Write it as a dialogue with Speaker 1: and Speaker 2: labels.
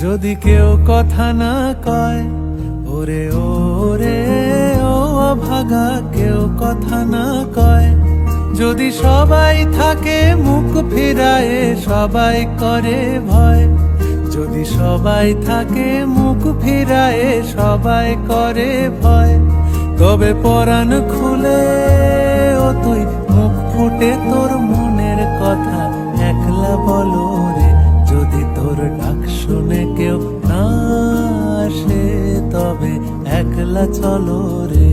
Speaker 1: যদি কেউ কথা না কয়, ওরে ওরে ও অভাগা, কেউ কথা না কয়। যদি সবাই থাকে মুখ ফিরায়ে, সবাই করে ভয়। যদি সবাই থাকে মুখ ফিরায়ে, সবাই করে ভয়। তবে পরাণ খুলে ও তুই মুখ ফুটে তোর মনের কথা একলা বলো রে। যদি তোর ডাক শুনে কেউ না আসে, তবে একলা চলো রে।